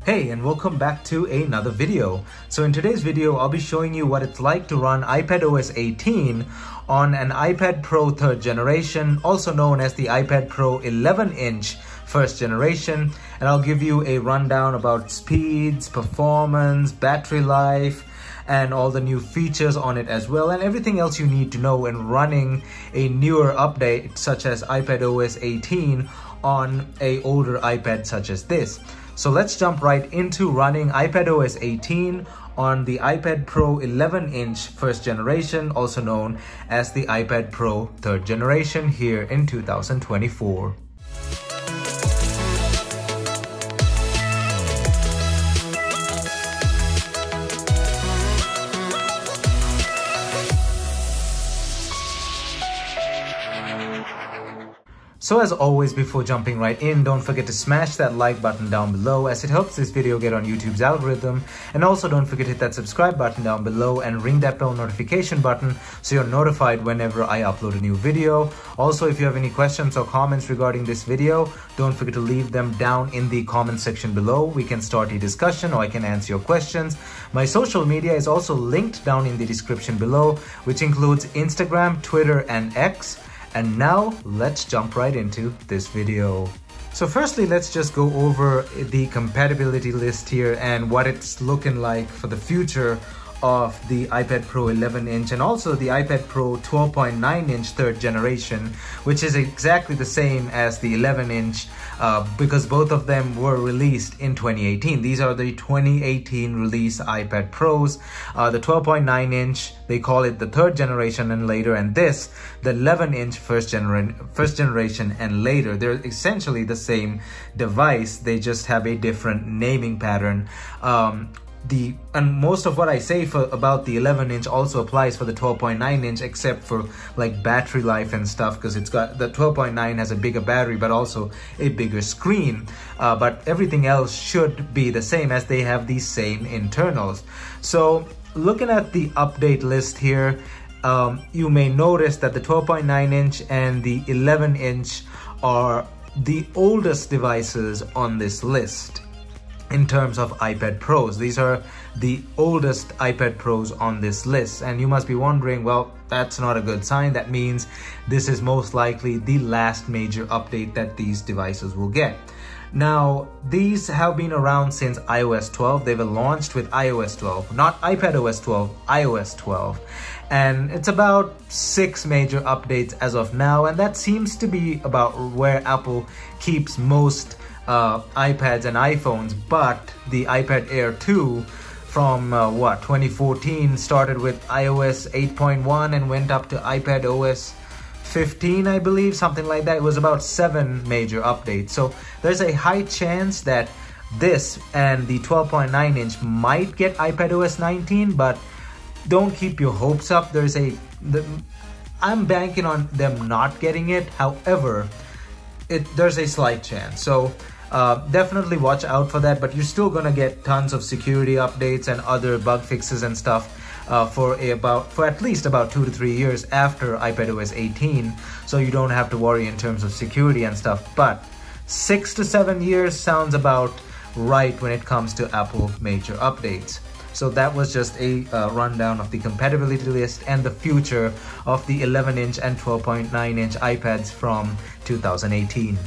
Hey, and welcome back to another video. So in today's video, I'll be showing you what it's like to run iPadOS 18 on an iPad Pro 3rd generation, also known as the iPad Pro 11-inch 1st generation. And I'll give you a rundown about speeds, performance, battery life, and all the new features on it as well, and everything else you need to know when running a newer update such as iPadOS 18 on an older iPad such as this. So let's jump right into running iPadOS 18 on the iPad Pro 11-inch 1st generation, also known as the iPad Pro 3rd generation here in 2024. So as always, before jumping right in, don't forget to smash that like button down below as it helps this video get on YouTube's algorithm. And also don't forget to hit that subscribe button down below and ring that bell notification button so you're notified whenever I upload a new video. Also, if you have any questions or comments regarding this video, don't forget to leave them down in the comment section below. We can start a discussion or I can answer your questions. My social media is also linked down in the description below, which includes Instagram, Twitter, and X. And now let's jump right into this video. So firstly, let's just go over the compatibility list here and what it's looking like for the future of the iPad Pro 11-inch and also the iPad Pro 12.9-inch 3rd generation, which is exactly the same as the 11-inch because both of them were released in 2018. These are the 2018 release iPad Pros. The 12.9-inch, they call it the 3rd generation and later, and this, the 11-inch 1st generation and later. They're essentially the same device, they just have a different naming pattern. And most of what I say about the 11-inch also applies for the 12.9-inch, except for like battery life and stuff, because it's got the 12.9 has a bigger battery but also a bigger screen. But everything else should be the same as they have these same internals. So looking at the update list here, you may notice that the 12.9-inch and the 11-inch are the oldest devices on this list. In terms of iPad Pros, these are the oldest iPad Pros on this list, and you must be wondering, well, that's not a good sign. That means this is most likely the last major update that these devices will get. Now, these have been around since iOS 12. They were launched with iOS 12, not iPadOS 12, iOS 12. And it's about 6 major updates as of now, and that seems to be about where Apple keeps most iPads and iPhones. But the iPad Air 2 from 2014 started with iOS 8.1 and went up to iPadOS 15, I believe, something like that. It was about 7 major updates. So there's a high chance that this and the 12.9-inch might get iPadOS 19, but don't keep your hopes up. I'm banking on them not getting it. However, there's a slight chance. So definitely watch out for that, but you're still gonna get tons of security updates and other bug fixes and stuff for at least about 2 to 3 years after iPadOS 18, so you don't have to worry in terms of security and stuff. But 6 to 7 years sounds about right when it comes to Apple major updates. So that was just a rundown of the compatibility list and the future of the 11-inch and 12.9-inch iPads from 2018.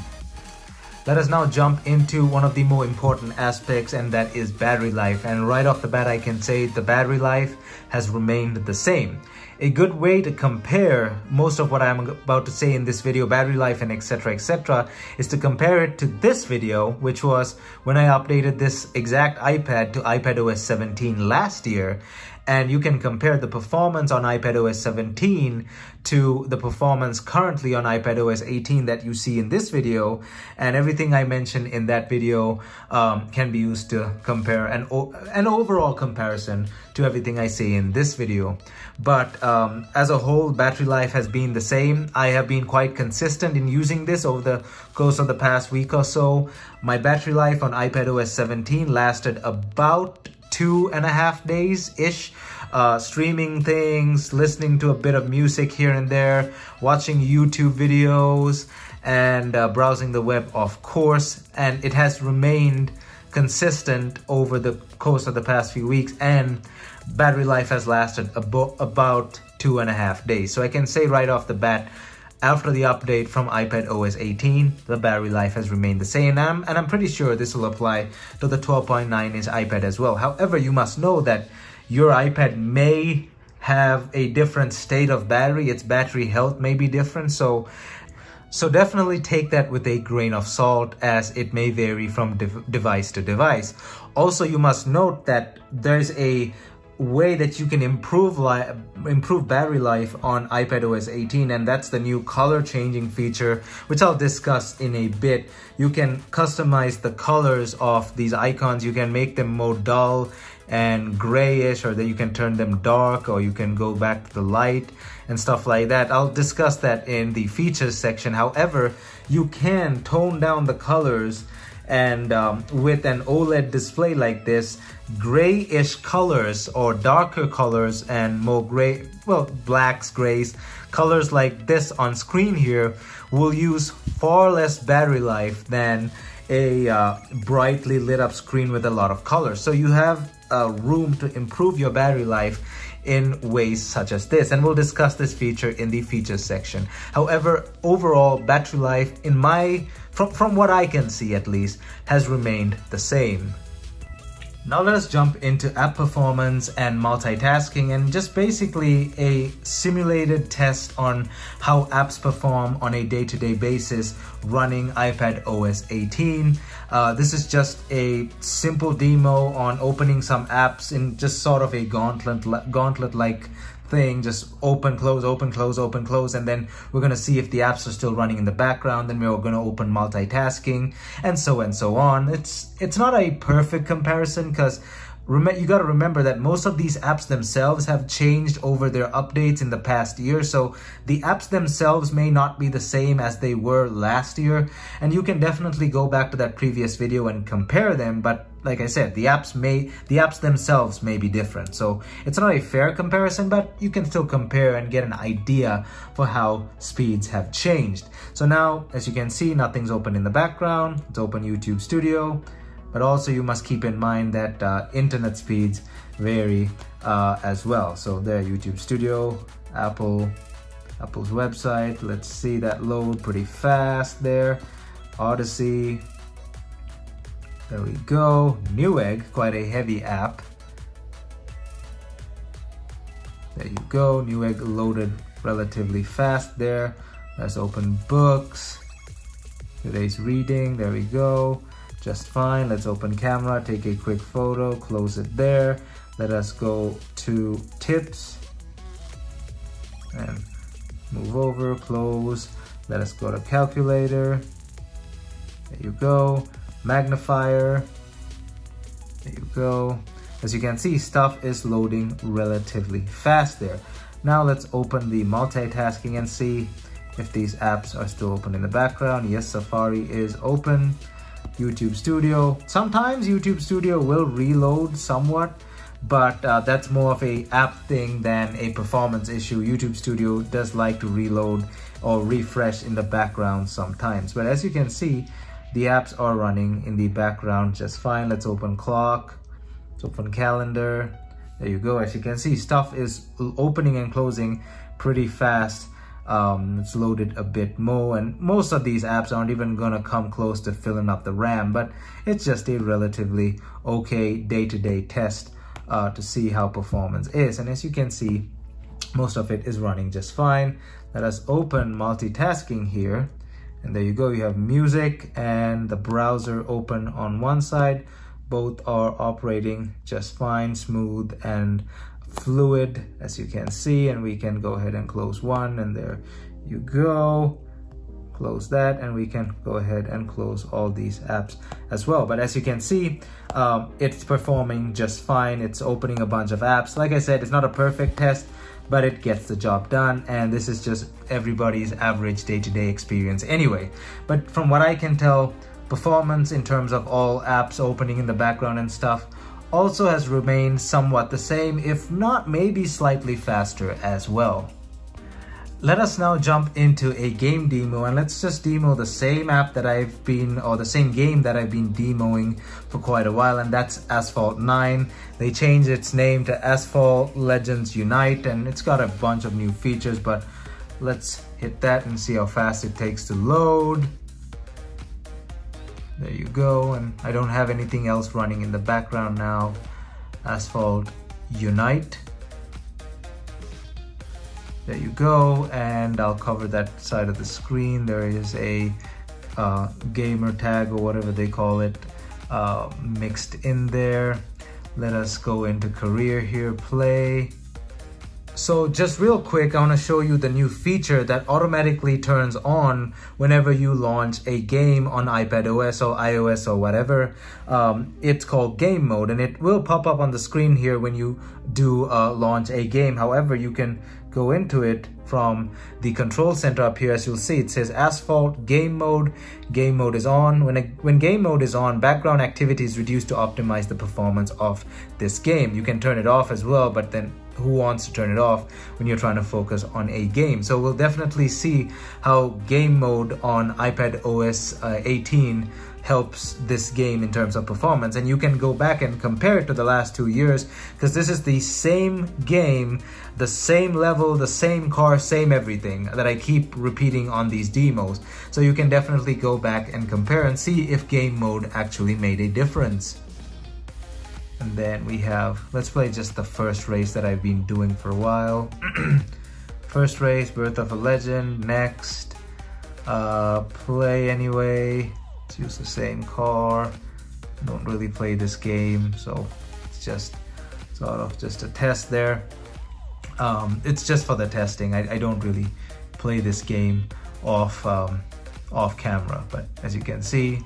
Let us now jump into one of the more important aspects, and that is battery life. And right off the bat, I can say the battery life has remained the same. A good way to compare most of what I'm about to say in this video, battery life and etc., is to compare it to this video, which was when I updated this exact iPad to iPadOS 17 last year. And you can compare the performance on iPadOS 17 to the performance currently on iPadOS 18 that you see in this video, and everything I mentioned in that video can be used to compare an overall comparison to everything I say in this video. But as a whole, battery life has been the same. I have been quite consistent in using this over the course of the past week or so. My battery life on iPadOS 17 lasted about 2.5 days-ish, streaming things, listening to a bit of music here and there, watching YouTube videos, and browsing the web, of course. And it has remained consistent over the course of the past few weeks, and battery life has lasted about 2.5 days. So I can say right off the bat, after the update from iPadOS 18, the battery life has remained the same, and I'm pretty sure this will apply to the 12.9-inch iPad as well. However, you must know that your iPad may have a different state of battery. Its battery health may be different, so definitely take that with a grain of salt, as it may vary from device to device. Also, you must note that there's a way that you can improve battery life on iPadOS 18, and that's the new color changing feature, which I'll discuss in a bit. You can customize the colors of these icons. You can make them more dull and grayish, or that you can turn them dark, or you can go back to the light and stuff like that. I'll discuss that in the features section. However, you can tone down the colors, and with an OLED display like this, grayish colors or darker colors and more gray, well, blacks, grays, colors like this on screen here will use far less battery life than a brightly lit up screen with a lot of colors. So you have room to improve your battery life in ways such as this, and we'll discuss this feature in the features section. However, overall battery life, from what I can see at least, has remained the same. Now let us jump into app performance and multitasking, and just basically a simulated test on how apps perform on a day-to-day basis running iPadOS 18. This is just a simple demo on opening some apps in just sort of a gauntlet-like thing. Just open, close, open, close, open, close, and then we're going to see if the apps are still running in the background. Then we're going to open multitasking, and so on. It's not a perfect comparison, because you got to remember that most of these apps themselves have changed over their updates in the past year, so the apps themselves may not be the same as they were last year, and you can definitely go back to that previous video and compare them. But like I said, the apps themselves may be different, so it's not a fair comparison, but you can still compare and get an idea for how speeds have changed. So now, as you can see, nothing's open in the background. It's open YouTube Studio. But also you must keep in mind that internet speeds vary as well. So there, YouTube Studio, Apple's website. Let's see that load pretty fast there. Odyssey. There we go. Newegg, quite a heavy app. There you go. Newegg loaded relatively fast there. Let's open books. Today's reading. There we go. Just fine. Let's open camera, take a quick photo, close it there. Let us go to tips and move over, close. Let us go to calculator. There you go. Magnifier. There you go. As you can see, stuff is loading relatively fast there. Now let's open the multitasking and see if these apps are still open in the background. Yes, Safari is open. YouTube Studio. Sometimes YouTube Studio will reload somewhat, but that's more of a app thing than a performance issue. YouTube Studio does like to reload or refresh in the background sometimes. But as you can see, the apps are running in the background just fine. Let's open clock. Let's open calendar. There you go. As you can see, stuff is opening and closing pretty fast. It's loaded a bit more, and most of these apps aren't even gonna come close to filling up the RAM, but it's just a relatively okay day-to-day test to see how performance is. And as you can see, most of it is running just fine. Let us open multitasking here, and there you go. You have music and the browser open on one side. Both are operating just fine, smooth and fluid, as you can see. And we can go ahead and close one, and there you go. Close that, and we can go ahead and close all these apps as well. But as you can see, it's performing just fine. It's opening a bunch of apps. Like I said, it's not a perfect test, but it gets the job done, and this is just everybody's average day-to-day experience anyway. But from what I can tell, performance in terms of all apps opening in the background and stuff also has remained somewhat the same, if not maybe slightly faster as well. Let us now jump into a game demo, and let's just demo the same app that the same game that I've been demoing for quite a while, and that's Asphalt 9. They changed its name to Asphalt Legends Unite, and it's got a bunch of new features, but let's hit that and see how fast it takes to load. There you go, and I don't have anything else running in the background now. Asphalt Unite. There you go, and I'll cover that side of the screen. There is a gamer tag or whatever they call it mixed in there. Let us go into career here, play. So just real quick, I want to show you the new feature that automatically turns on whenever you launch a game on iPadOS or iOS or whatever. It's called game mode, and it will pop up on the screen here when you do launch a game. However, you can go into it from the control center up here. As you'll see, it says Asphalt game mode. Game mode is on. When game mode is on, background activity is reduced to optimize the performance of this game. You can turn it off as well, but then who wants to turn it off when you're trying to focus on a game? So we'll definitely see how game mode on iPadOS 18 helps this game in terms of performance, and you can go back and compare it to the last 2 years, because this is the same game, the same level, the same car, same everything that I keep repeating on these demos. So you can definitely go back and compare and see if game mode actually made a difference. And then we have, let's play just the first race that I've been doing for a while. First race, Birth of a Legend. Next, play anyway. Let's use the same car. I don't really play this game, so it's just sort of just a test there. It's just for the testing. I don't really play this game off camera, but as you can see,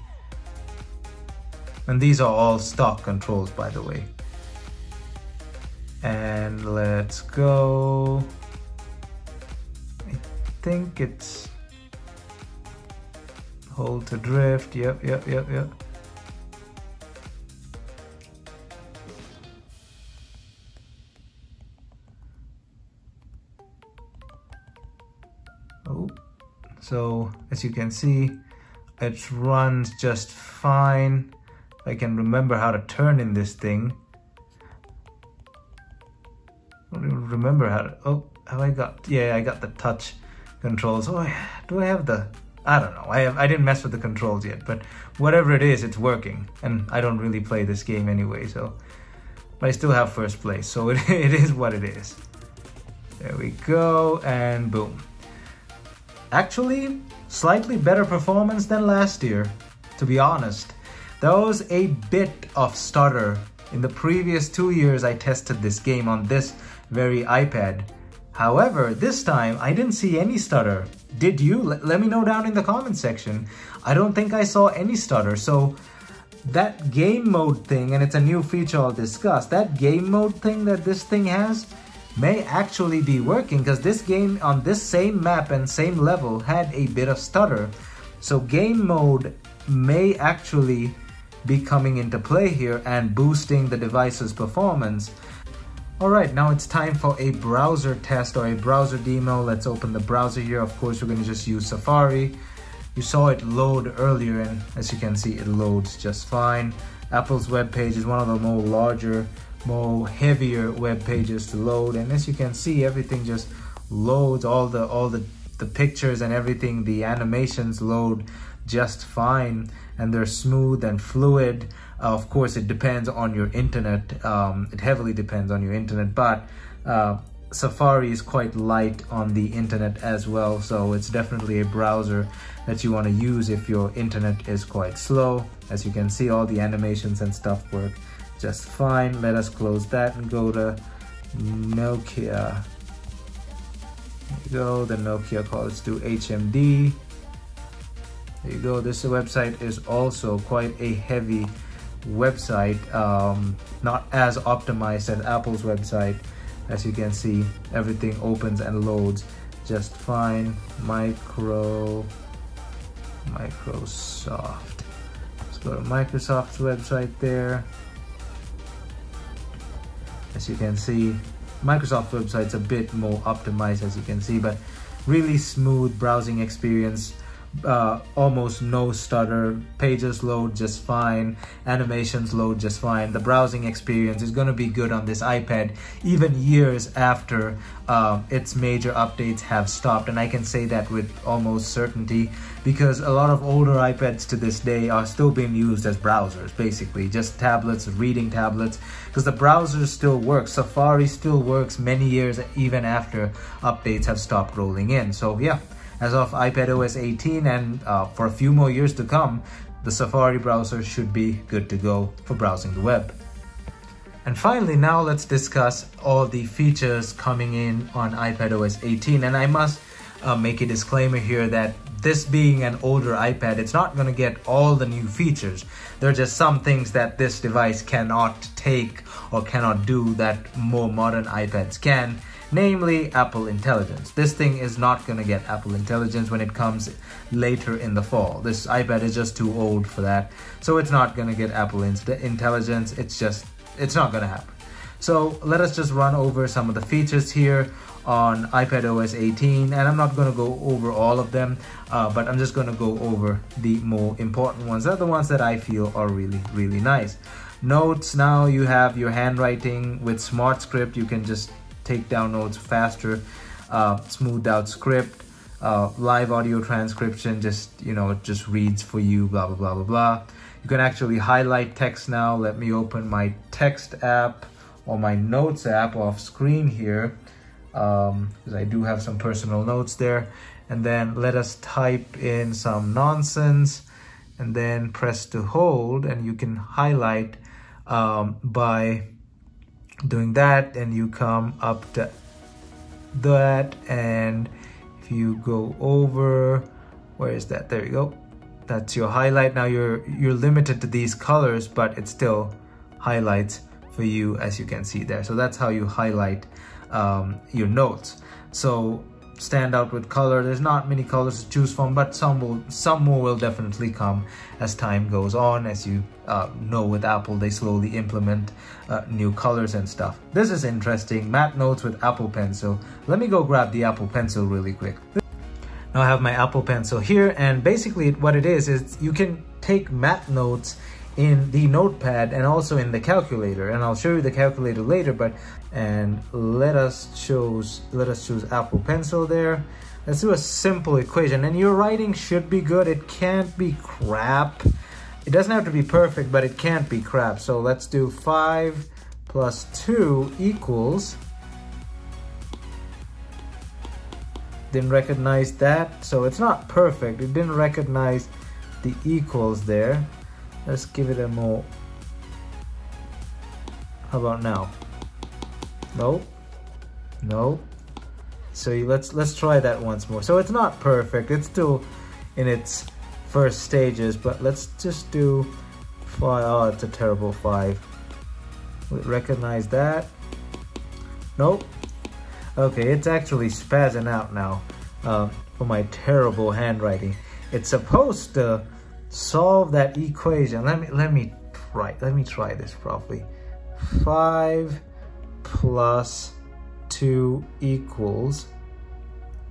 and these are all stock controls, by the way. And let's go. I think it's hold to drift. Yep. Oh, so as you can see, it runs just fine. I can remember how to turn in this thing. I don't even remember how to, oh, have I got, yeah, I got the touch controls. Oh, do I have the, I don't know. I didn't mess with the controls yet, but whatever it is, it's working. And I don't really play this game anyway, so, but I still have first place. So it is what it is. There we go, and boom. Actually, slightly better performance than last year, to be honest. There was a bit of stutter. In the previous 2 years, I tested this game on this very iPad. However, this time, I didn't see any stutter. Did you? Let me know down in the comment section. I don't think I saw any stutter. So that game mode thing, and it's a new feature I'll discuss, that game mode thing that this thing has may actually be working, because this game on this same map and same level had a bit of stutter. So game mode may actually be coming into play here and boosting the device's performance. Alright, now it's time for a browser test or a browser demo. Let's open the browser here. Of course, we're going to just use Safari. You saw it load earlier, and as you can see, it loads just fine. Apple's web page is one of the more larger, more heavier web pages to load, and as you can see, everything just loads. All the pictures and everything, the animations load just fine, and they're smooth and fluid. Of course, it depends on your internet. It heavily depends on your internet, but Safari is quite light on the internet as well, so it's definitely a browser that you want to use if your internet is quite slow. As you can see, all the animations and stuff work just fine. Let us close that and go to Nokia. There you go, the Nokia call. Let's do HMD. There you go. This website is also quite a heavy website, not as optimized as Apple's website. As you can see, everything opens and loads just fine. Microsoft. Let's go to Microsoft's website there. As you can see, Microsoft's website's a bit more optimized, as you can see, but really smooth browsing experience. Almost no stutter, pages load just fine, animations load just fine. The browsing experience is going to be good on this iPad even years after its major updates have stopped, and I can say that with almost certainty because a lot of older iPads to this day are still being used as browsers, basically just tablets, reading tablets, because the browser still works. Safari still works many years even after updates have stopped rolling in. So yeah, as of iPadOS 18 and for a few more years to come, the Safari browser should be good to go for browsing the web. And finally, now let's discuss all the features coming in on iPadOS 18. And I must make a disclaimer here that this being an older iPad, it's not going to get all the new features. There are just some things that this device cannot take or cannot do that more modern iPads can. Namely, Apple Intelligence. This thing is not going to get Apple Intelligence when it comes later in the fall. This iPad is just too old for that. So it's not going to get Apple Intelligence. It's not going to happen. So let us just run over some of the features here on iPadOS 18. And I'm not going to go over all of them, but I'm just going to go over the more important ones. They're the ones that I feel are really, really nice. Notes, now you have your handwriting with Smart Script. You can just take down notes faster, smoothed out script, live audio transcription, just reads for you, blah, blah, blah, blah, blah. You can actually highlight text now. Let me open my text app or my notes app off screen here, because I do have some personal notes there. And then let us type in some nonsense and then press to hold, and you can highlight by doing that, and you come up to that, and if you go over, where is that? There you go. That's your highlight. Now you're limited to these colors, but it still highlights for you, as you can see there. So that's how you highlight your notes. So stand out with color. There's not many colors to choose from, but some more will definitely come as time goes on. As you know, with Apple, they slowly implement new colors and stuff. This is interesting. Matte notes with Apple Pencil. Let me go grab the Apple Pencil really quick. Now I have my Apple Pencil here, and basically what it is you can take matte notes in the notepad and also in the calculator, and I'll show you the calculator later, and let us choose Apple Pencil there. Let's do a simple equation, and your writing should be good. It can't be crap. It doesn't have to be perfect, but it can't be crap. So let's do 5 plus 2 equals, didn't recognize that, so it's not perfect. It didn't recognize the equals there. Let's give it a more, how about now? No. So let's try that once more. So it's not perfect, it's still in its first stages, but let's just do 5. Oh, it's a terrible 5. Recognize that. Nope. Okay, it's actually spazzing out now for my terrible handwriting. It's supposed to solve that equation. Let me try this properly. 5 plus 2 equals,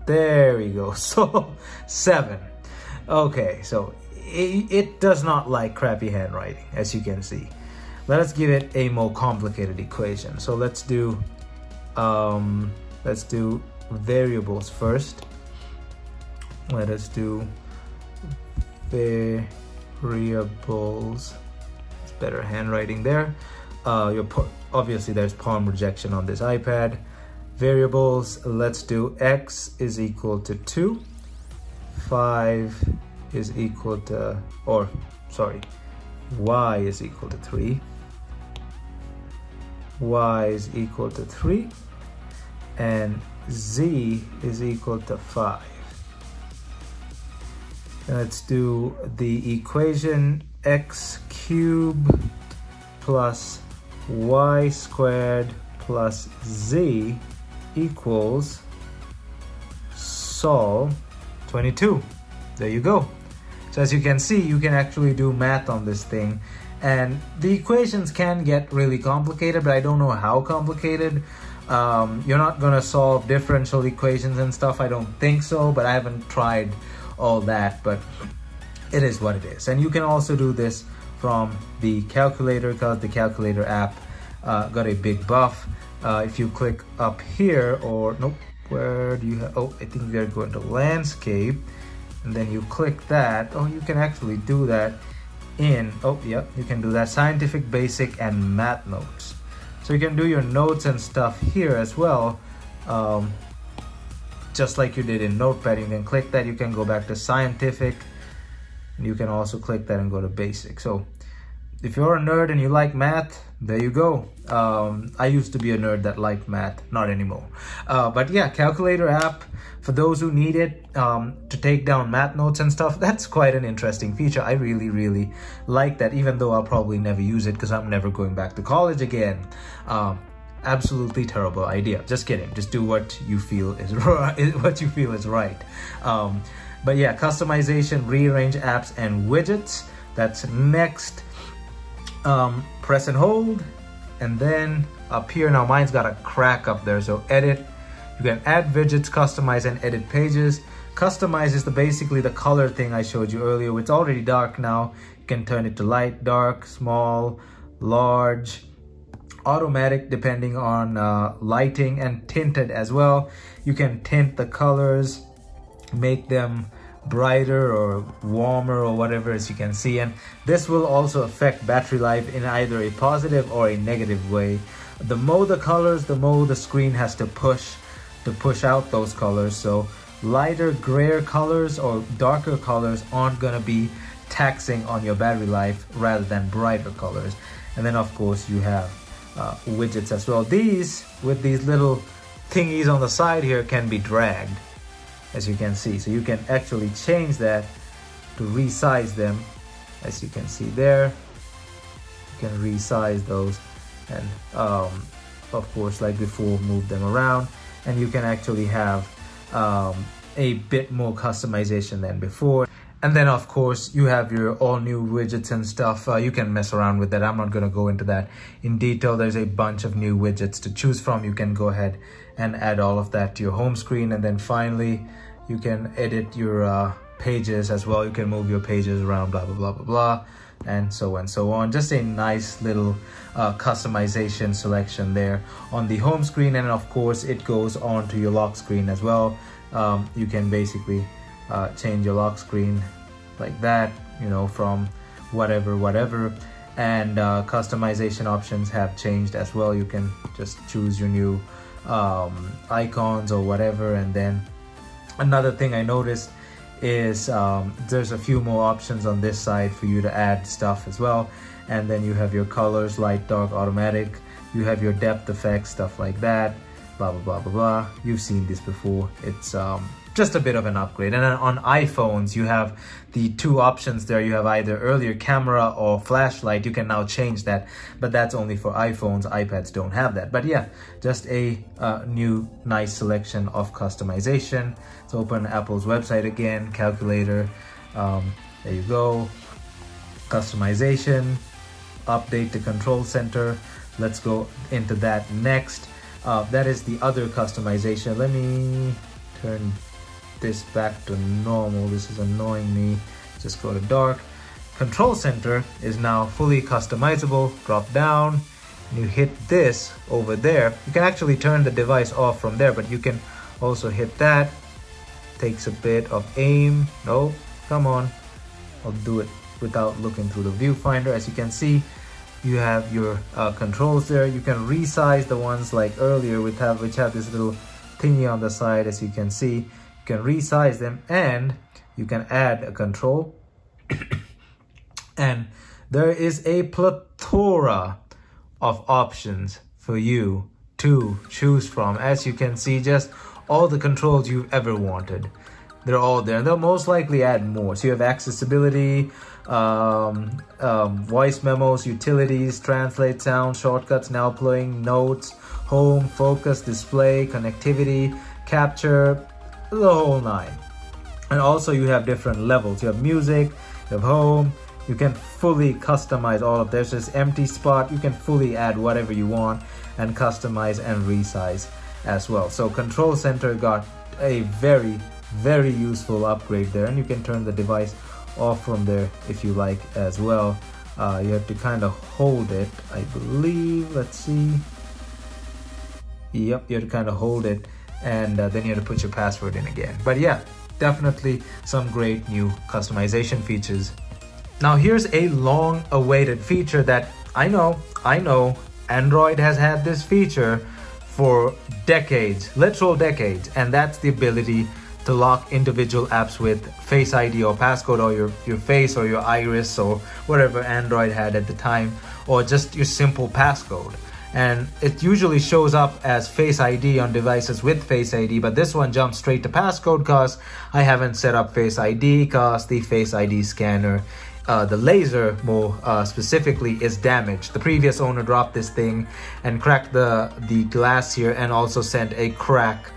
there we go. So 7. Okay, so it does not like crappy handwriting, as you can see. Let us give it a more complicated equation. So let's do variables first. Let us do variables. It's better handwriting there. Obviously there's palm rejection on this iPad. Variables, let's do x is equal to 2, 5 is equal to, or sorry, y is equal to 3, y is equal to 3, and z is equal to 5. Let's do the equation x cubed plus y squared plus z equals solve 22. There you go. So as you can see, you can actually do math on this thing, and the equations can get really complicated, but I don't know how complicated. You're not gonna solve differential equations and stuff, I don't think so, but I haven't tried all that, but it is what it is. And you can also do this from the calculator, because the calculator app got a big buff. If you click up here, or nope, where do you have, oh, I think you're going to landscape, and then you click that. Oh, you can actually do that in, oh yeah, you can do that, scientific, basic, and math notes. So you can do your notes and stuff here as well, just like you did in Notepad. You can click that, you can go back to scientific, and you can also click that and go to basic. So if you're a nerd and you like math, there you go. I used to be a nerd that liked math, not anymore. But yeah, calculator app, for those who need it to take down math notes and stuff, that's quite an interesting feature. I really like that, even though I'll probably never use it because I'm never going back to college again. Absolutely terrible idea. Just kidding. Just do what you feel is right. What you feel is right. But yeah, customization, rearrange apps and widgets. That's next. Press and hold, and then up here, now mine's got a crack up there, so edit. You can add widgets, customize, and edit pages. Customize is basically the color thing I showed you earlier. It's already dark now. You can turn it to light, dark, small, large, automatic depending on lighting, and tinted as well. You can tint the colors, make them brighter or warmer or whatever, as you can see, and this will also affect battery life in either a positive or a negative way. The more the colors, the more the screen has to push out those colors. So lighter grayer colors or darker colors aren't gonna be taxing on your battery life rather than brighter colors. And then of course you have widgets as well. These, with these little thingies on the side here, can be dragged, as you can see. So you can actually change that to resize them, as you can see there. You can resize those, and of course, like before, move them around, and you can actually have a bit more customization than before. And then of course you have your all new widgets and stuff. You can mess around with that. I'm not going to go into that in detail. There's a bunch of new widgets to choose from. You can go ahead and add all of that to your home screen. And then finally you can edit your pages as well. You can move your pages around, blah blah blah blah blah, and so on. Just a nice little customization selection there on the home screen. And of course it goes on to your lock screen as well. You can basically change your lock screen like that, you know, from whatever, and customization options have changed as well. You can just choose your new icons or whatever. And then another thing I noticed is there's a few more options on this side for you to add stuff as well. And then you have your colors, light, dark, automatic. You have your depth effects, stuff like that, blah blah blah blah blah. You've seen this before. It's just a bit of an upgrade. And then on iPhones, you have the two options there. You have either earlier camera or flashlight. You can now change that, but that's only for iPhones. iPads don't have that. But yeah, just a new nice selection of customization. Let's open Apple's website again, calculator. There you go. Customization, update the control center. Let's go into that next. That is the other customization. Let me turn this back to normal. This is annoying me. Just go to dark. Control center is now fully customizable. Drop down and you hit this over there. You can actually turn the device off from there, but you can also hit that. Takes a bit of aim. No, come on. I'll do it without looking through the viewfinder. As you can see, you have your controls there. You can resize the ones like earlier which have this little thingy on the side. As you can see, you can resize them, and you can add a control. And there is a plethora of options for you to choose from. As you can see, just all the controls you've ever wanted. They're all there. They'll most likely add more. So you have accessibility, voice memos, utilities, translate sound, shortcuts, now playing, notes, home, focus, display, connectivity, capture, the whole nine. And also you have different levels. You have music, you have home. You can fully customize all of this. There's this empty spot. You can fully add whatever you want. and customize and resize as well. So Control Center got a very useful upgrade there, and you can turn the device off from there if you like as well. You have to kind of hold it, I believe. Let's see. Yep, you have to kind of hold it, and then you have to put your password in again. But yeah, definitely some great new customization features. Now here's a long awaited feature that I know Android has had this feature for decades, literal decades, and that's the ability to lock individual apps with Face ID or passcode, or your face or your iris or whatever Android had at the time, or just your simple passcode. And it usually shows up as Face ID on devices with Face ID, but this one jumps straight to passcode because I haven't set up Face ID because the Face ID scanner, the laser more specifically, is damaged. The previous owner dropped this thing and cracked the glass here, and also sent a crack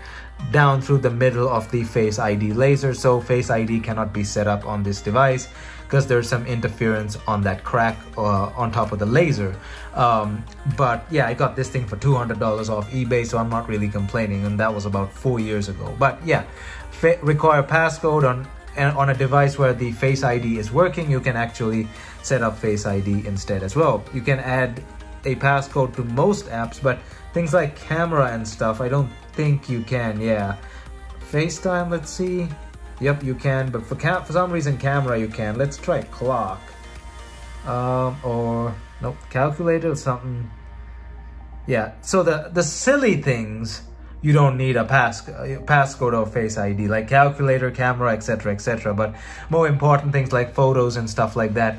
down through the middle of the Face ID laser, so Face ID cannot be set up on this device because there's some interference on that crack on top of the laser. But yeah, I got this thing for $200 off eBay, so I'm not really complaining, and that was about 4 years ago. But yeah, require passcode on a device where the Face ID is working. You can actually set up Face ID instead as well. You can add a passcode to most apps, but things like camera and stuff, I don't think you can. Yeah, FaceTime, let's see. Yep, you can, but for some reason camera you can. Let's try clock, or nope, calculator or something. Yeah, so the silly things you don't need a passcode or Face ID, like calculator, camera, etc, etc. But more important things like photos and stuff like that,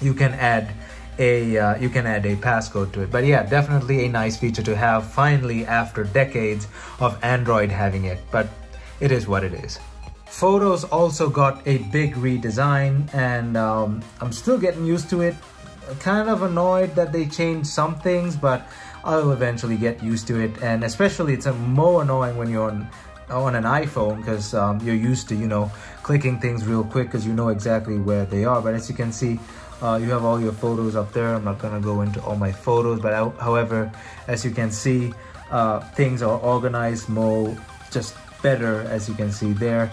you can add a passcode to it. But yeah, definitely a nice feature to have finally after decades of Android having it, but it is what it is. Photos also got a big redesign, and I'm still getting used to it. Kind of annoyed that they changed some things, but I'll eventually get used to it. And especially it's more annoying when you're on an iPhone, because you're used to, you know, clicking things real quick because you know exactly where they are. But as you can see, you have all your photos up there. I'm not gonna go into all my photos, but however, as you can see, things are organized more, just better, as you can see there.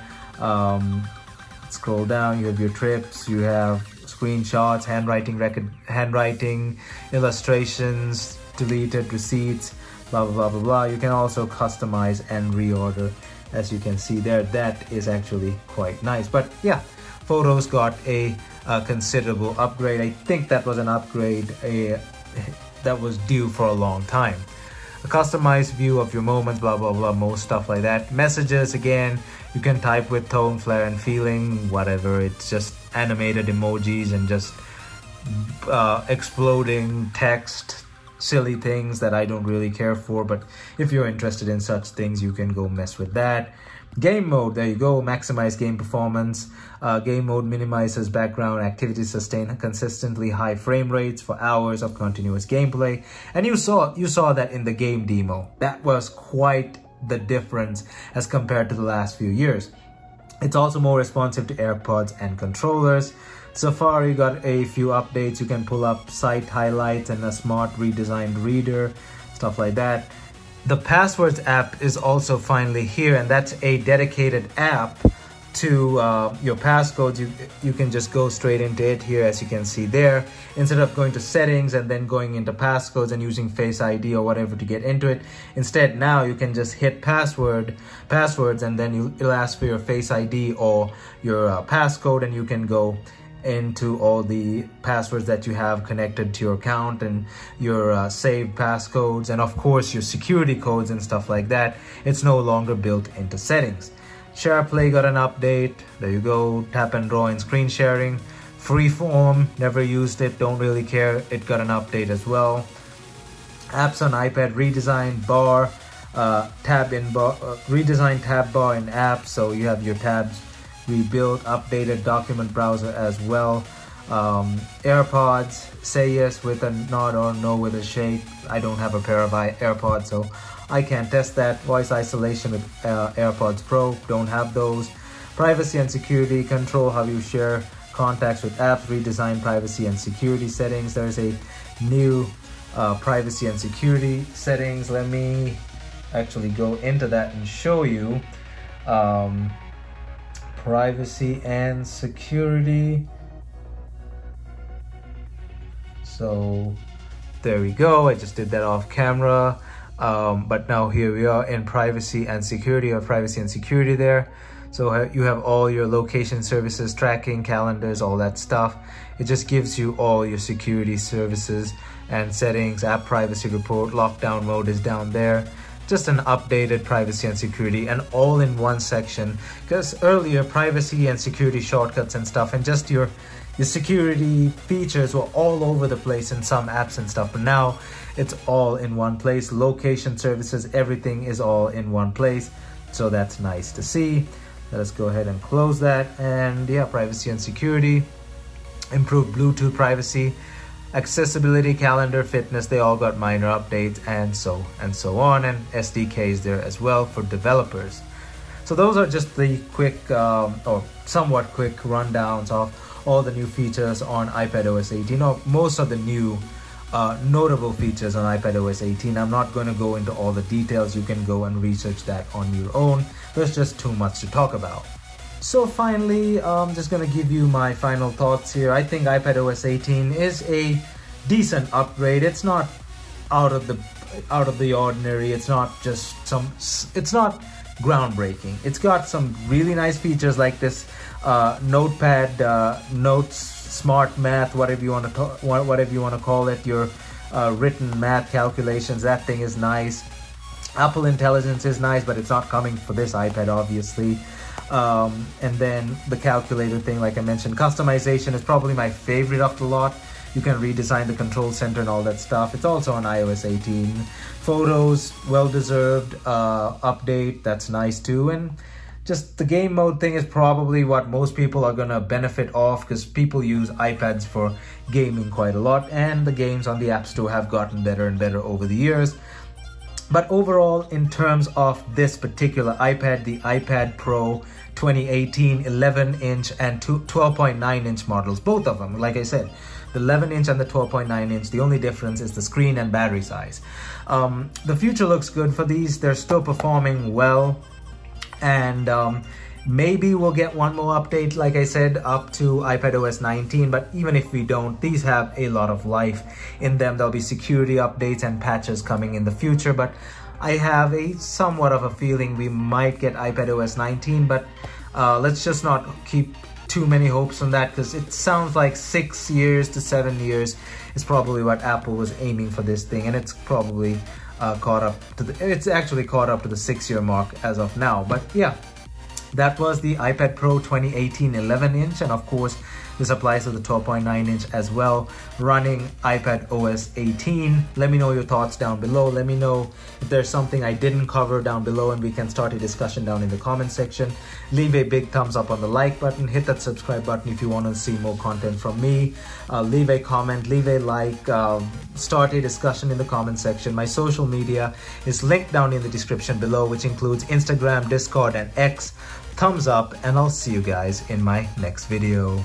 Scroll down, you have your trips, you have screenshots, handwriting, illustrations, deleted receipts, blah blah blah blah blah. You can also customize and reorder, as you can see there. That is actually quite nice. But yeah, photos got a considerable upgrade. I think that was an upgrade that was due for a long time. A customized view of your moments, blah blah blah, most stuff like that. Messages, again, you can type with tone, flair, and feeling, whatever. It's just animated emojis and just exploding text, silly things that I don't really care for, but if you're interested in such things, you can go mess with that. Game mode, there you go, maximize game performance. Game mode minimizes background activity, sustain consistently high frame rates for hours of continuous gameplay. And you saw that in the game demo. That was quite the difference as compared to the last few years. It's also more responsive to AirPods and controllers. Safari got a few updates. You can pull up site highlights and a smart redesigned reader, stuff like that. The Passwords app is also finally here, and that's a dedicated app to your passcodes. You can just go straight into it here, as you can see there, instead of going to settings and then going into passcodes and using Face ID or whatever to get into it. Instead, now you can just hit passwords, and then it'll ask for your Face ID or your passcode, and you can go into all the passwords that you have connected to your account and your saved passcodes, and of course your security codes and stuff like that. It's no longer built into settings. SharePlay got an update. There you go. Tap and draw and screen sharing. Freeform, never used it, don't really care. It got an update as well. Apps on iPad redesigned bar, redesigned tab bar in apps, so you have your tabs rebuilt, updated document browser as well. AirPods, say yes with a nod or no with a shake. I don't have a pair of AirPods, so I can't test that. Voice isolation with AirPods Pro, don't have those. Privacy and security, control how you share contacts with apps, redesign privacy and security settings. There's a new privacy and security settings. Let me actually go into that and show you. Privacy and security. So there we go. I just did that off camera. But now here we are in privacy and security, or privacy and security there. So you have all your location services, tracking, calendars, all that stuff. It just gives you all your security services and settings. App privacy report, lockdown mode is down there. Just an updated privacy and security, and all in one section. Because earlier, privacy and security shortcuts and stuff, and just your security features were all over the place in some apps and stuff, but now it's all in one place. Location services, everything is all in one place, so that's nice to see. Let us go ahead and close that. And yeah, privacy and security, improved Bluetooth privacy, accessibility, calendar, fitness, they all got minor updates, and so on, and SDKs there as well for developers. So those are just the quick or somewhat quick rundowns of all the new features on iPadOS 18, or most of the new notable features on iPadOS 18. I'm not going to go into all the details. You can go and research that on your own. There's just too much to talk about. So finally, I'm just going to give you my final thoughts here. I think iPadOS 18 is a decent upgrade. It's not out of the ordinary. It's not it's not groundbreaking. It's got some really nice features like this notepad, notes, smart math, whatever you want to call it, your written math calculations. That thing is nice. Apple Intelligence is nice, but it's not coming for this iPad, obviously. And then the calculator thing, like I mentioned, customization is probably my favorite of the lot. You can redesign the control center and all that stuff. It's also on iOS 18. Photos, well-deserved update. That's nice too. And just the game mode thing is probably what most people are gonna benefit off, because people use iPads for gaming quite a lot, and the games on the App Store have gotten better and better over the years. But overall, in terms of this particular iPad, the iPad Pro 2018 11-inch and 12.9-inch models, both of them, like I said, the 11-inch and the 12.9-inch, the only difference is the screen and battery size. The future looks good for these. They're still performing well, and maybe we'll get one more update, like I said, up to iPadOS 19, but even if we don't, these have a lot of life in them. There'll be security updates and patches coming in the future, but I have a somewhat of a feeling we might get iPadOS 19, but let's just not keep too many hopes on that, because it sounds like 6 years to 7 years is probably what Apple was aiming for this thing, and it's probably it's actually caught up to the 6-year mark as of now. But yeah, that was the iPad Pro 2018 11-inch, and of course this applies to the 12.9-inch as well, running iPadOS 18. Let me know your thoughts down below. Let me know if there's something I didn't cover down below, and we can start a discussion down in the comment section. Leave a big thumbs up on the like button, hit that subscribe button if you want to see more content from me. Leave a comment, leave a like, start a discussion in the comment section. My social media is linked down in the description below, which includes Instagram, Discord, and X. Thumbs up, and I'll see you guys in my next video.